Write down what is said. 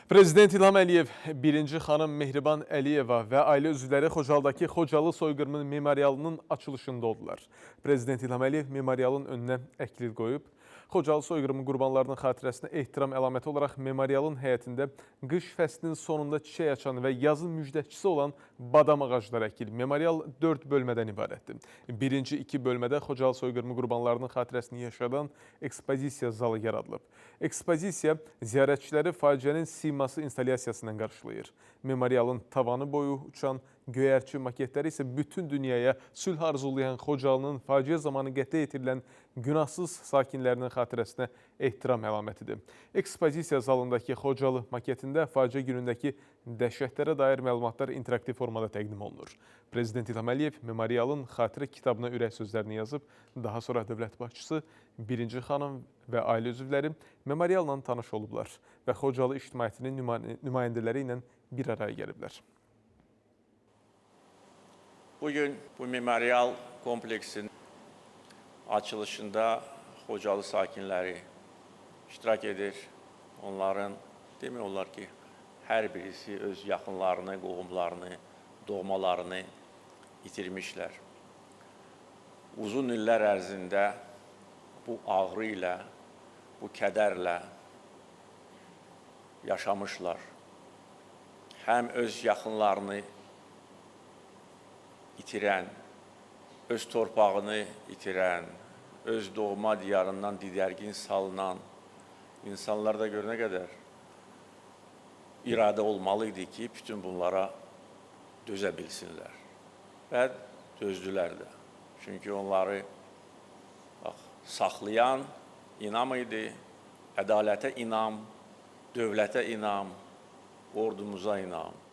Prezident İlham Əliyev, birinci xanım Mehriban Əliyeva və ailə üzvləri Xocaldakı Xocalı soyqırımı memorialının açılışında oldular. Prezident İlham Əliyev memorialın önünə əklil qoyub. Xocalı soyqırımı qurbanlarının xatirəsinə ehtiram əlaməti olaraq memorialın həyətində qış fəslinin sonunda çiçək açan və yazın müjdəçisi olan badam ağacları əkilib. Memorial 4 bölmədən ibarətdir. Birinci 2 bölmədə Xocalı soyqırımı qurbanlarının xatirəsini yaşadan ekspozisiya zalı yaradılıb. Ekspozisiya ziyarətçiləri faciənin siması installyasiyasından qarşılayır. Memorialın tavanı boyu uçan göyərçi maketləri isə bütün dünyaya sülh arzulayan Xocalının faciə zamanı qətlə yetirilən günahsız sakinlərinin xatirəsinə ehtiram əlamətidir. Ekspozisiya zalındakı Xocalı maketində faciə günündəki dəhşətlərə dair məlumatlar interaktiv formada təqdim olunur. Prezident İlham Əliyev memorialın xatirə kitabına ürək sözlərini yazıb, daha sonra dövlət başçısı, birinci xanım və ailə üzvləri memorialla tanış olublar və Xocalı ictimaiyyətinin nümayəndələri ilə bir araya gəliblər. Bugün bu memorial kompleksin açılışında Xocalı sakinləri iştirak edir. Onların demək olar ki, hər birisi öz yaxınlarını, qohumlarını, doğmalarını itirmişlər. Uzun illər ərzində bu ağrı ilə, bu kədərlə yaşamışlar. Həm öz yaxınlarını itirən, öz torpağını itirən, öz doğma diyarından didərgin salınan insanlarda görə nə qədər iradə olmalı idi ki, bütün bunlara dözə bilsinlər. Və dözdülər də. Çünki onları saxlayan inam idi, ədalətə inam, dövlətə inam, ordumuza inam.